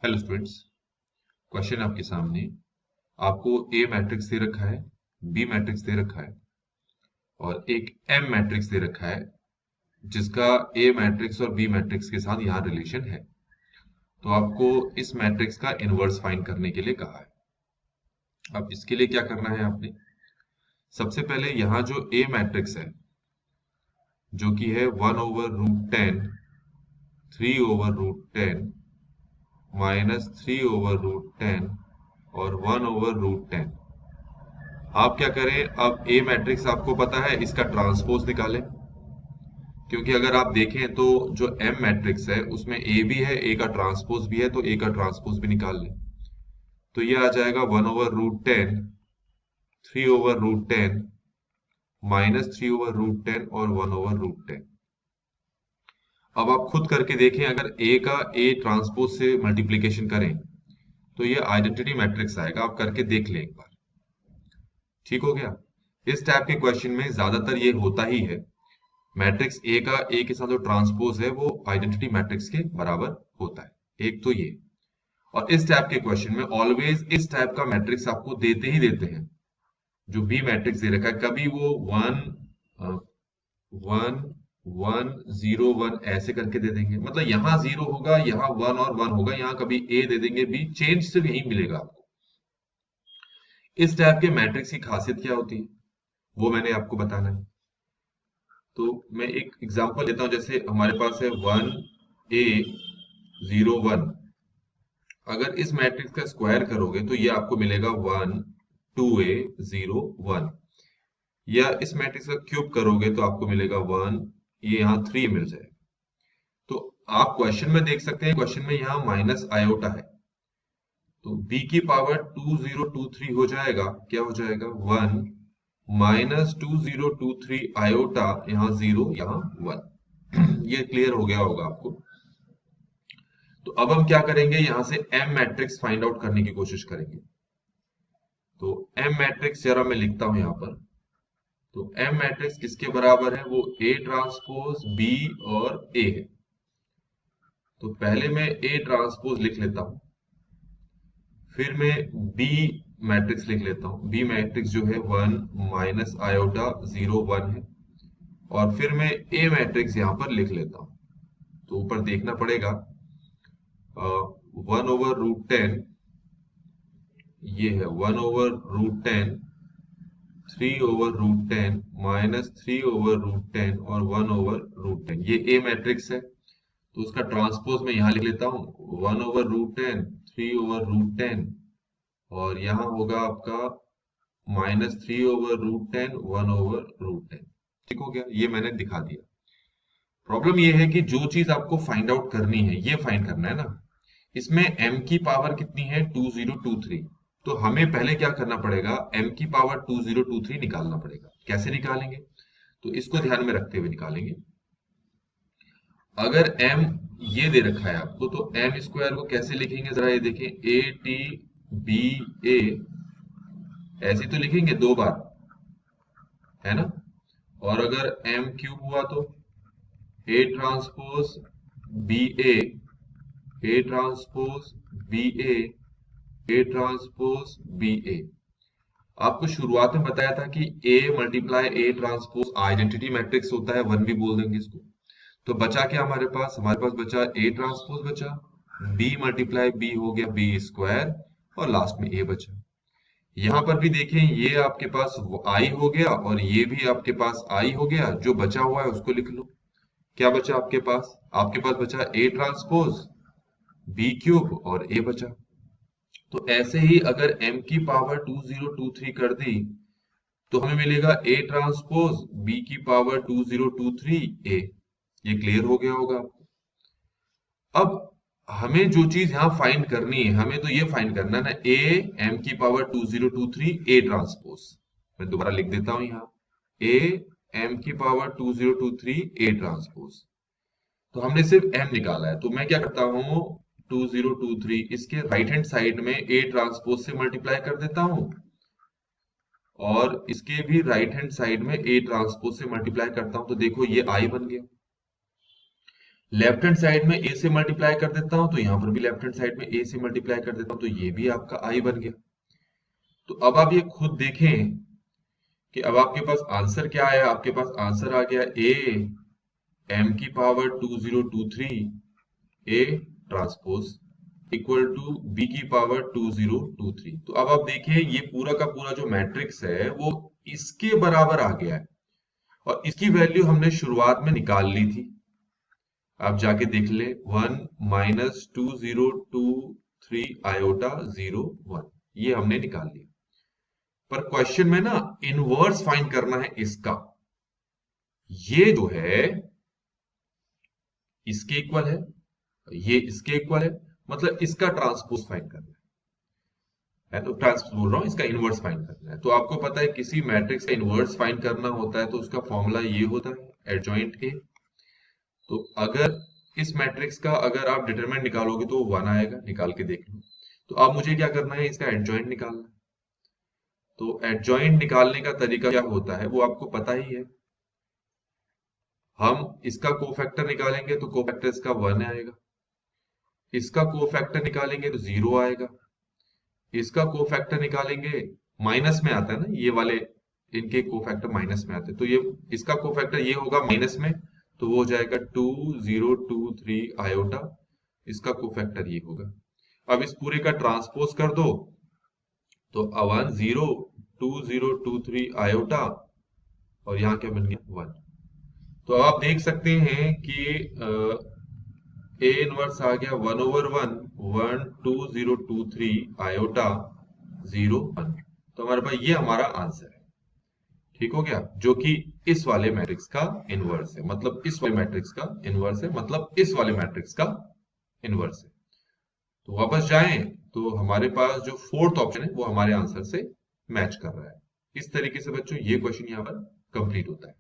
Hello students, question आपके सामने। आपको ए मैट्रिक्स दे रखा है, बी मैट्रिक्स दे रखा है और एक एम मैट्रिक्स दे रखा है जिसका ए मैट्रिक्स और बी मैट्रिक्स के साथ यहाँ रिलेशन है। तो आपको इस मैट्रिक्स का इनवर्स फाइंड करने के लिए कहा है। अब इसके लिए क्या करना है आपने, सबसे पहले यहाँ जो ए मैट्रिक्स है जो कि है 1/√10, 3/√10, -3/√10 और 1/√10। आप क्या करें, अब ए मैट्रिक्स आपको पता है, इसका ट्रांसपोज निकालें। क्योंकि अगर आप देखें तो जो एम मैट्रिक्स है उसमें ए भी है, ए का ट्रांसपोज भी है, तो ए का ट्रांसपोज भी निकाल लें। तो ये आ जाएगा 1/√10, 3/√10, -3/√10 और 1/√10। अब आप खुद करके देखें, अगर ए का ए ट्रांसपोज से मल्टीप्लीकेशन करें तो ये आइडेंटिटी मैट्रिक्स आएगा। आप करके देख लें एक बार। ठीक हो गया। इस टाइप के क्वेश्चन में ज्यादातर ये होता ही है, मैट्रिक्स ए का ए के साथ जो ट्रांसपोज है वो आइडेंटिटी मैट्रिक्स के बराबर होता है। एक तो ये, और इस टाइप के क्वेश्चन में ऑलवेज इस टाइप का मैट्रिक्स आपको देते ही देते हैं। जो बी मैट्रिक्स दे रखा है, कभी वो 1 1 1 0 1 ऐसे करके दे देंगे, मतलब यहाँ 0 होगा, यहाँ 1 और 1 होगा, यहाँ कभी ए दे देंगे, बी चेंज सिर्फ यही मिलेगा आपको। इस टाइप के मैट्रिक्स की खासियत क्या होती है वो मैंने आपको बताना है। तो मैं एक एग्जांपल लेता हूं, जैसे हमारे पास है 1A01। अगर इस मैट्रिक्स का स्क्वायर करोगे तो ये आपको मिलेगा 1 2A01, या इस मैट्रिक्स का क्यूब करोगे तो आपको मिलेगा 1, ये यहाँ 3 मिल जाएगा। तो आप क्वेश्चन में देख सकते हैं, क्वेश्चन में यहाँ माइनस आयोटा है, तो b की पावर 2023 हो जाएगा, क्या हो जाएगा 1 -2023 आयोटा, यहाँ 0 यहाँ 1। ये क्लियर हो गया होगा आपको। तो अब हम क्या करेंगे, यहां से m मैट्रिक्स फाइंड आउट करने की कोशिश करेंगे। तो m मैट्रिक्स जरा मैं लिखता हूं यहां पर। तो m मैट्रिक्स किसके बराबर है, वो A ट्रांसपोज B और A है। तो पहले मैं A ट्रांसपोज लिख लेता हूं, फिर मैं B मैट्रिक्स लिख लेता हूं। B मैट्रिक्स जो है 1 माइनस आयोटा 0 1 है, और फिर मैं A मैट्रिक्स यहां पर लिख लेता हूं। तो ऊपर देखना पड़ेगा, 1/√10 ये है, 1/√10, 3/√10, -3/√10 और 1/√10, ये ए मैट्रिक्स है। तो उसका ट्रांसपोज मैं यहां लिख लेता हूं, 1/√10, 3/√10 और यहां होगा आपका -3/√10, 1/√10। ठीक हो गया, ये मैंने दिखा दिया। प्रॉब्लम ये है कि जो चीज आपको फाइंड आउट करनी है, ये फाइंड करना है ना, इसमें m की पावर कितनी है, 2023। तो हमें पहले क्या करना पड़ेगा, m की पावर 2023 निकालना पड़ेगा। कैसे निकालेंगे, तो इसको ध्यान में रखते हुए निकालेंगे। अगर m ये दे रखा है आपको, तो m स्क्वायर को कैसे लिखेंगे, जरा ये देखें, a t b a, ऐसे तो लिखेंगे दो बार, है ना। और अगर m क्यूब हुआ तो a transpose b a transpose b a transpose B A. आपको शुरुआत में बताया था कि A multiply A transpose identity matrix होता है, 1 भी बोल देंगे इसको। तो बचा क्या हमारे पास, बचा A ट्रांसपोज बचा, B मल्टीप्लाई B हो गया B स्क्वायर, और लास्ट में A बचा। यहां पर भी देखें, ये आपके पास I हो गया और ये भी आपके पास I हो गया। जो बचा हुआ है उसको लिख लो। क्या बचा आपके पास, बचा A ट्रांसपोज B क्यूब और A बचा। तो ऐसे ही अगर m की पावर 2023 कर दी तो हमें मिलेगा A ट्रांसपोज B की पावर 2023 A। ये क्लियर हो गया होगा आपको। अब हमें जो चीज यहाँ फाइंड करनी है, हमें तो ये फाइंड करना है ना, A m की पावर 2023 A ट्रांसपोज। मैं दोबारा लिख देता हूं यहाँ, A m की पावर 2023 A ट्रांसपोज। तो हमने सिर्फ m निकाला है, तो मैं क्या करता हूँ, 2023 इसके राइट हैंड साइड में A ट्रांसपोज से मल्टीप्लाई कर देता हूँ, और इसके भी राइट हैंड साइड में A ट्रांसपोज से मल्टीप्लाई करता हूं, तो देखो ये I बन गया। लेफ्ट हैंड साइड में ए से मल्टीप्लाई कर देता हूं तो यहां पर भी लेफ्ट हैंड साइड में ए से मल्टीप्लाई कर देता हूं, तो ये भी आपका आई बन गया। तो अब आप ये खुद देखें कि अब आपके पास आंसर क्या आया। आपके पास आंसर आ गया ए एम की power 2023 A transpose equal to B की पावर 2023। तो अब आप देखिए ये पूरा का पूरा जो मैट्रिक्स है वो इसके बराबर आ गया है, और इसकी वैल्यू हमने शुरुआत में निकाल ली थी। आप जाके देख ले 1 माइनस 2023 आयोटा 01, ये हमने निकाल लिया। पर क्वेश्चन में ना इनवर्स फाइंड करना है इसका। ये जो है इसके इक्वल है, ये इसके इक्वल है, मतलब इसका ट्रांसपोज फाइंड करना है। तो ट्रांसपोज बोल रहा हूं, इसका इनवर्स फाइंड करना है। तो आपको पता है किसी मैट्रिक्स का इनवर्स फाइंड करना होता है तो उसका फॉर्मूला ये होता है एडजॉइंट ए। तो अगर इस मैट्रिक्स का अगर आप डिटरमिनेंट निकालोगे तो 1 आएगा, निकाल के देख लो। तो अब मुझे क्या करना है, इसका एडजॉइंट निकालना है। तो एडजॉइंट निकालने का तरीका क्या होता है वो आपको पता ही है। हम इसका कोफैक्टर निकालेंगे तो कोफैक्टर इसका 1 आएगा, इसका कोफैक्टर निकालेंगे तो 0 आएगा, इसका कोफैक्टर निकालेंगे माइनस में आता है ना, ये वाले इनके कोफैक्टर माइनस में आते हैं, तो ये इसका कोफैक्टर ये होगा माइनस में, तो वो हो जाएगा 2023 आयोटा, इसका कोफैक्टर ये होगा। अब इस पूरे का ट्रांसपोज कर दो तो 2023 आयोटा, और यहाँ क्या बन गया 1। तो अब आप देख सकते हैं कि ए इनवर्स आ गया 1/1 12023 आयोटा 01। तो हमारे पास ये हमारा आंसर है, ठीक हो गया, जो कि इस वाले मैट्रिक्स का इनवर्स है, मतलब इस वाले मैट्रिक्स का इनवर्स है, मतलब इस वाले मैट्रिक्स का इनवर्स है। तो वापस जाएं तो हमारे पास जो फोर्थ ऑप्शन है वो हमारे आंसर से मैच कर रहा है। इस तरीके से बच्चों ये क्वेश्चन यहाँ पर कंप्लीट होता है।